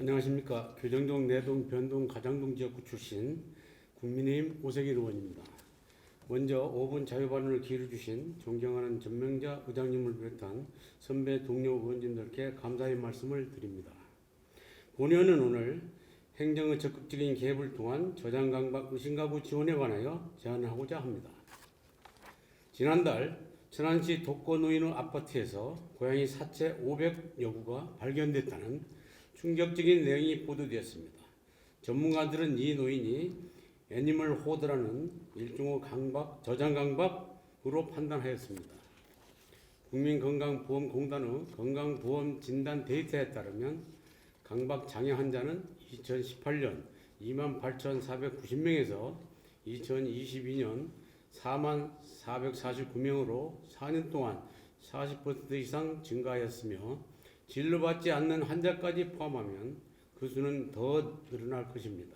안녕하십니까. 교정동, 내동, 변동, 가장동 지역구 출신 국민의힘 오세길 의원입니다. 먼저 5분 자유발언을 기회를 주신 존경하는 전명자 의장님을 비롯한 선배 동료 의원님들께 감사의 말씀을 드립니다. 본의원은 오늘 행정의 적극적인 개입을 통한 저장강박 의심가구 지원에 관하여 제안을 하고자 합니다. 지난달 천안시 독거노인의 아파트에서 고양이 사체 500여 구가 발견됐다는 충격적인 내용이 보도되었습니다. 전문가들은 이 노인이 애니멀 호드라는 일종의 저장강박으로 판단하였습니다. 국민건강보험공단의 건강보험 진단 데이터에 따르면 강박장애 환자는 2018년 28,490명에서 2022년 44,449명으로 4년 동안 40% 이상 증가하였으며 진료받지 않는 환자까지 포함하면 그 수는 더 늘어날 것입니다.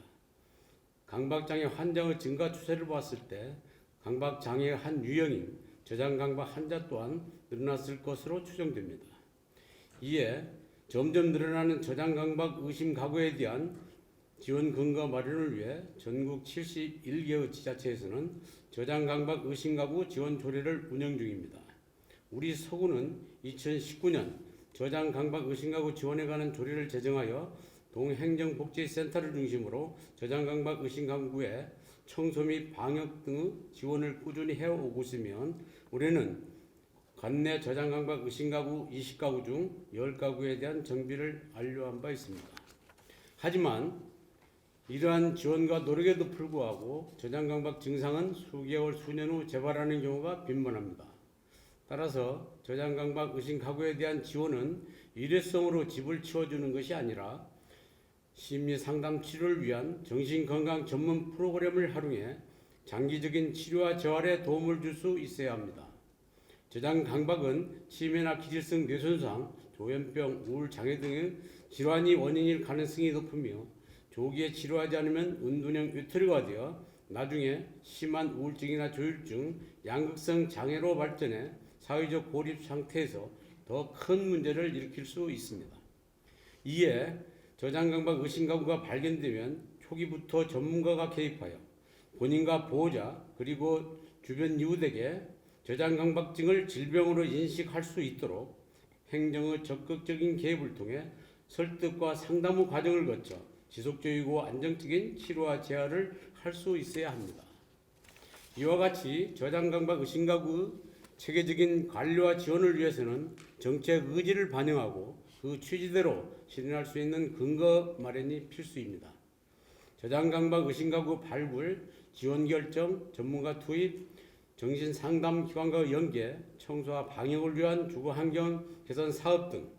강박장애 환자의 증가 추세를 봤을 때 강박장애의 한 유형인 저장강박 환자 또한 늘어났을 것으로 추정됩니다. 이에 점점 늘어나는 저장강박 의심 가구에 대한 지원 근거 마련을 위해 전국 71개의 지자체에서는 저장강박 의심 가구 지원 조례를 운영 중입니다. 우리 서구는 2019년 저장강박 의심가구 지원에 관한 조례를 제정하여 동행정복지센터를 중심으로 저장강박 의심가구의 청소 및 방역 등의 지원을 꾸준히 해오고 있으며 올해는 관내 저장강박 의심가구 20가구 중 10가구에 대한 정비를 완료한 바 있습니다. 하지만 이러한 지원과 노력에도 불구하고 저장강박 증상은 수개월, 수년 후 재발하는 경우가 빈번합니다. 따라서 저장강박 의심 가구에 대한 지원은 일회성으로 집을 치워주는 것이 아니라 심리상담 치료를 위한 정신건강 전문 프로그램을 활용해 장기적인 치료와 재활에 도움을 줄 수 있어야 합니다. 저장강박은 치매나 기질성 뇌손상, 조현병, 우울장애 등의 질환이 원인일 가능성이 높으며 조기에 치료하지 않으면 은둔형 외톨이가 되어 나중에 심한 우울증이나 조울증, 양극성 장애로 발전해 사회적 고립 상태에서 더 큰 문제를 일으킬 수 있습니다. 이에 저장강박 의심가구가 발견되면 초기부터 전문가가 개입하여 본인과 보호자 그리고 주변 이웃에게 저장강박증을 질병으로 인식할 수 있도록 행정의 적극적인 개입을 통해 설득과 상담 후 과정을 거쳐 지속적이고 안정적인 치료와 재활을 할 수 있어야 합니다. 이와 같이 저장강박 의심가구 체계적인 관리와 지원을 위해서는 정책 의지를 반영하고 그 취지대로 실현할 수 있는 근거 마련이 필수입니다. 저장강박 의심가구 발굴, 지원 결정, 전문가 투입, 정신상담기관과 연계, 청소와 방역을 위한 주거환경 개선 사업 등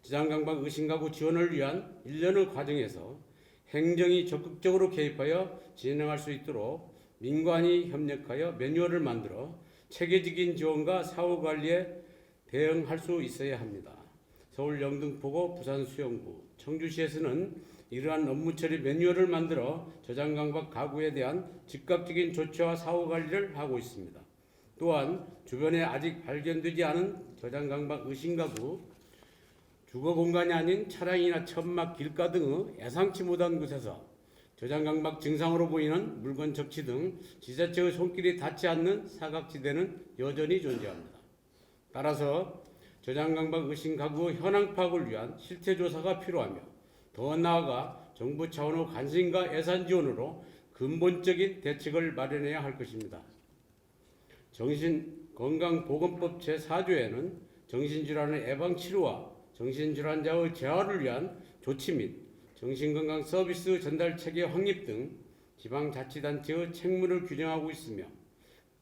저장강박 의심가구 지원을 위한 일련의 과정에서 행정이 적극적으로 개입하여 진행할 수 있도록 민관이 협력하여 매뉴얼을 만들어 체계적인 지원과 사후관리에 대응할 수 있어야 합니다. 서울 영등포구, 부산 수영구, 청주시에서는 이러한 업무 처리 매뉴얼을 만들어 저장강박 가구에 대한 즉각적인 조치와 사후관리를 하고 있습니다. 또한 주변에 아직 발견되지 않은 저장강박 의심가구, 주거공간이 아닌 차량이나 천막, 길가 등의 예상치 못한 곳에서 저장강박 증상으로 보이는 물건 적치 등 지자체의 손길이 닿지 않는 사각지대는 여전히 존재합니다. 따라서 저장강박 의심 가구 현황 파악을 위한 실태조사가 필요하며 더 나아가 정부 차원의 관심과 예산 지원으로 근본적인 대책을 마련해야 할 것입니다. 정신건강보건법 제4조에는 정신질환의 예방치료와 정신질환자의 재활을 위한 조치 및 정신건강 서비스 전달 체계 확립 등 지방자치단체의 책무를 규정하고 있으며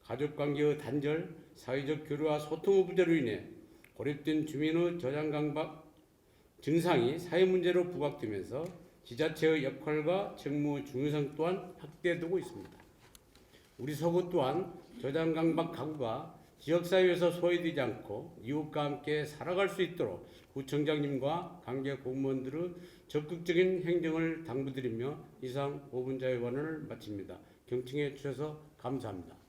가족관계의 단절, 사회적 교류와 소통의 부재로 인해 고립된 주민의 저장강박 증상이 사회문제로 부각되면서 지자체의 역할과 책무의 중요성 또한 확대되고 있습니다. 우리 서구 또한 저장강박 가구가 지역사회에서 소외되지 않고 이웃과 함께 살아갈 수 있도록 구청장님과 관계 공무원들의 적극적인 행정을 당부드리며 이상 5분 자유발언을 마칩니다. 경청해 주셔서 감사합니다.